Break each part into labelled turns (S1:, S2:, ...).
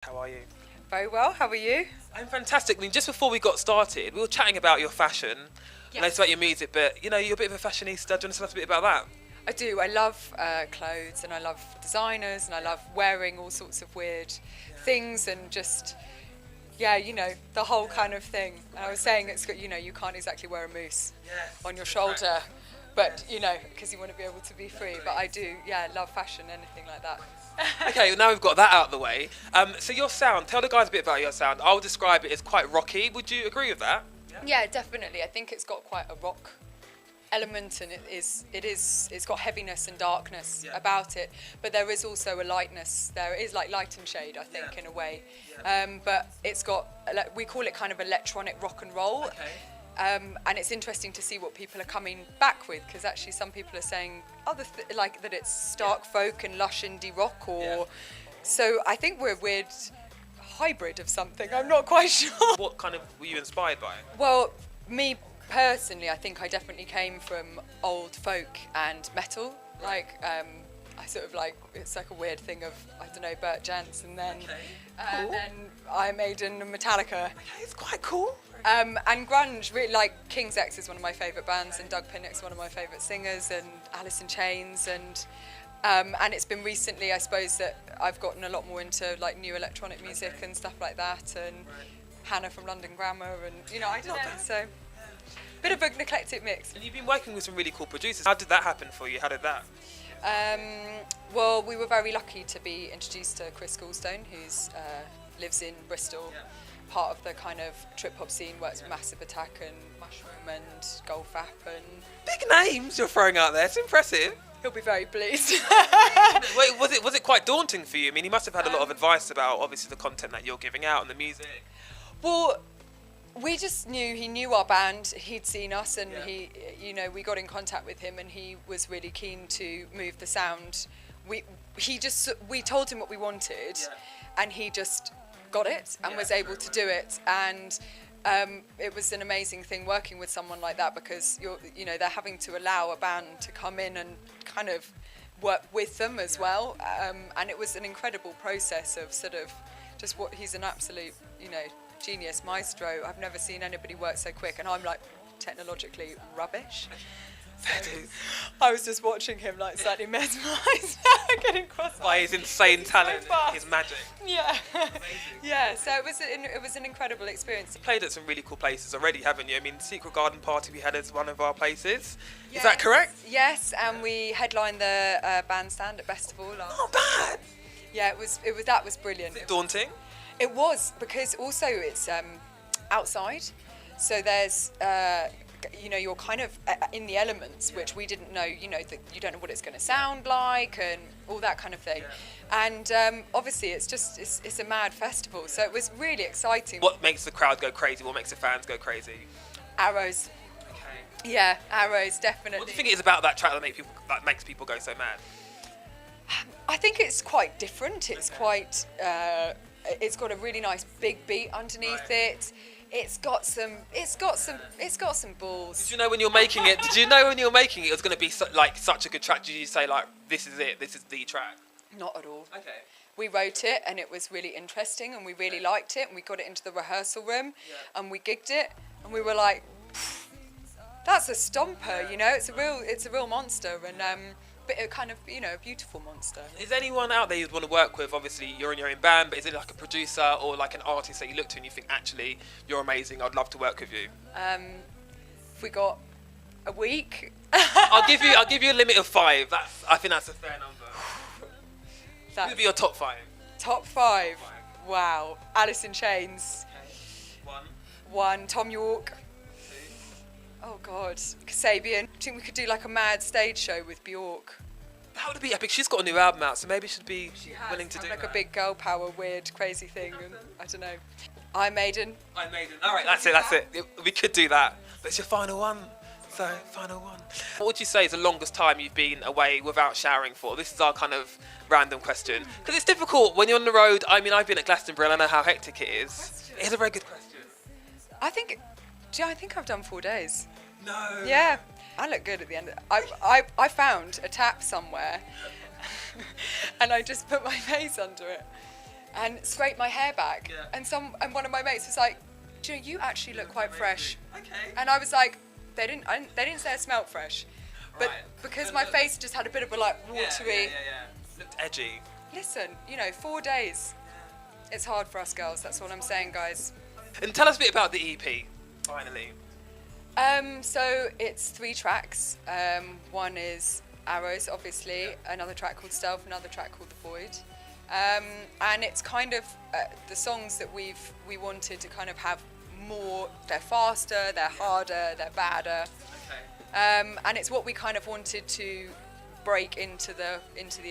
S1: How are you?
S2: Very well, how are you?
S1: I'm fantastic. I mean, just before we got started, we were chatting about your fashion, and it's about your music, but you know, you're a bit of a fashionista. Do you want to tell us a bit about that?
S2: I do. I love clothes and I love designers and I love wearing all sorts of weird things and just, the whole kind of thing. And I was saying it's got, you can't exactly wear a moose on your shoulder, but, because you want to be able to be free. But I do, love fashion, anything like that.
S1: Okay, well, now we've got that out of the way. So your sound, tell the guys a bit about your sound. I'll describe it as quite rocky. Would you agree with that?
S2: Yeah, definitely. I think it's got quite a rock element, and it's got heaviness and darkness about it, but there is also a lightness. There is like light and shade, I think, in a way. But it's got, we call it kind of electronic rock and roll. And it's interesting to see what people are coming back with, because actually some people are saying like that it's stark folk and lush indie rock, or so I think we're a weird hybrid of something. I'm not quite sure.
S1: What kind of were you inspired by?
S2: Well, me personally, I think I definitely came from old folk and metal. I sort of like, it's like a weird thing of, I don't know, Burt Jansch, and then
S1: Cool.
S2: then Iron Maiden and Metallica.
S1: Okay, it's quite cool.
S2: And grunge, really, like King's X is one of my favourite bands, and Doug Pinnick's one of my favourite singers, and Alice in Chains, and it's been recently, I suppose, that I've gotten a lot more into like new electronic music and stuff like that, and Hannah from London Grammar, and I don't know, so bit of an eclectic mix.
S1: And you've been working with some really cool producers. How did that happen for you? How did that?
S2: Well, we were very lucky to be introduced to Chris Goulstone, who's lives in Bristol, part of the kind of trip-hop scene, works with Massive Attack and Mushroom and Goldfap, and
S1: Big names you're throwing out there. It's impressive.
S2: he'll be very pleased.
S1: Wait, was it quite daunting for you? I mean, he must have had a lot of advice about obviously the content that you're giving out and the music.
S2: Well, we just knew, he knew our band, he'd seen us, and he, we got in contact with him, and he was really keen to move the sound. We told him what we wanted, and he just got it and was able to do it, and it was an amazing thing working with someone like that, because they're having to allow a band to come in and kind of work with them as well, and it was an incredible process of sort of just what he's an absolute genius maestro. I've never seen anybody work so quick, and I'm like technologically rubbish. So I was just watching him like slightly mesmerised, getting cross
S1: By his insane talent, his magic.
S2: Yeah. So it was an incredible experience.
S1: You played at some really cool places already, haven't you? I mean, Secret Garden Party we had as one of our places. Is that correct?
S2: Yes, and we headlined the bandstand at Festival last.
S1: Not bad.
S2: Yeah, it was that was brilliant.
S1: Was it daunting?
S2: It was, because also it's outside, so there's you're kind of in the elements, which we didn't know. That you don't know what it's going to sound like and all that kind of thing. And obviously it's a mad festival, so it was really exciting.
S1: What makes the crowd go crazy? What makes the fans go crazy?
S2: Arrows.
S1: Okay.
S2: Yeah, Arrows, definitely.
S1: What do you think it is about that track that makes people go so mad?
S2: I think it's quite different. It's quite. It's got a really nice big beat underneath it. It's got some balls.
S1: Did you know when you're making it? It was going to be such a good track? Did you say like, this is it? This is the track?
S2: Not at all.
S1: Okay.
S2: We wrote it, and it was really interesting, and we really liked it, and we got it into the rehearsal room, and we gigged it, and we were like, that's a stomper, It's a real monster, and but a kind of a beautiful monster.
S1: Is anyone out there you'd want to work with? Obviously you're in your own band, but is it like a producer or like an artist that you look to and you think, actually you're amazing, I'd love to work with you?
S2: If we got a week.
S1: I'll give you a limit of 5. I think that's a fair number. Who would be your top 5?
S2: Top 5. Wow. Alice in Chains.
S1: Okay.
S2: 1. Tom York.
S1: 2.
S2: Oh God, Kasabian. I think we could do like a mad stage show with Bjork.
S1: That would be epic. She's got a new album out, so maybe she'd be willing to do
S2: like
S1: that.
S2: a big girl power, weird, crazy thing, and I don't know. Iron Maiden.
S1: Iron Maiden. All right, that's it. We could do that. But it's your final one. So, final one. What would you say is the longest time you've been away without showering for? This is our kind of random question. Because it's difficult when you're on the road. I mean, I've been at Glastonbury and I know how hectic it is. It is a very good question.
S2: I think I've done 4 days.
S1: No.
S2: Yeah, I look good at the end. I found a tap somewhere, and I just put my face under it. and scraped my hair back.
S1: Yeah.
S2: And one of my mates was like, "Do you know, you actually look quite fresh."
S1: Okay.
S2: And I was like, they didn't say I smelled fresh, but
S1: Right.
S2: because my face just had a bit of a like watery.
S1: Looked edgy.
S2: Listen, 4 days. It's hard for us girls. That's all I'm saying, guys.
S1: And tell us a bit about the EP, finally.
S2: So it's 3 tracks. One is Arrows, obviously. Another track called Stealth. Another track called The Void. And it's kind of the songs that we wanted to kind of have more. They're faster. They're harder. They're badder.
S1: Okay.
S2: And it's what we kind of wanted to break into the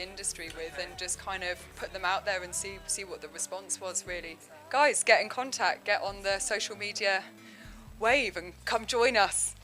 S2: industry with, and just kind of put them out there and see what the response was. Really, guys, get in contact, get on the social media wave, and come join us.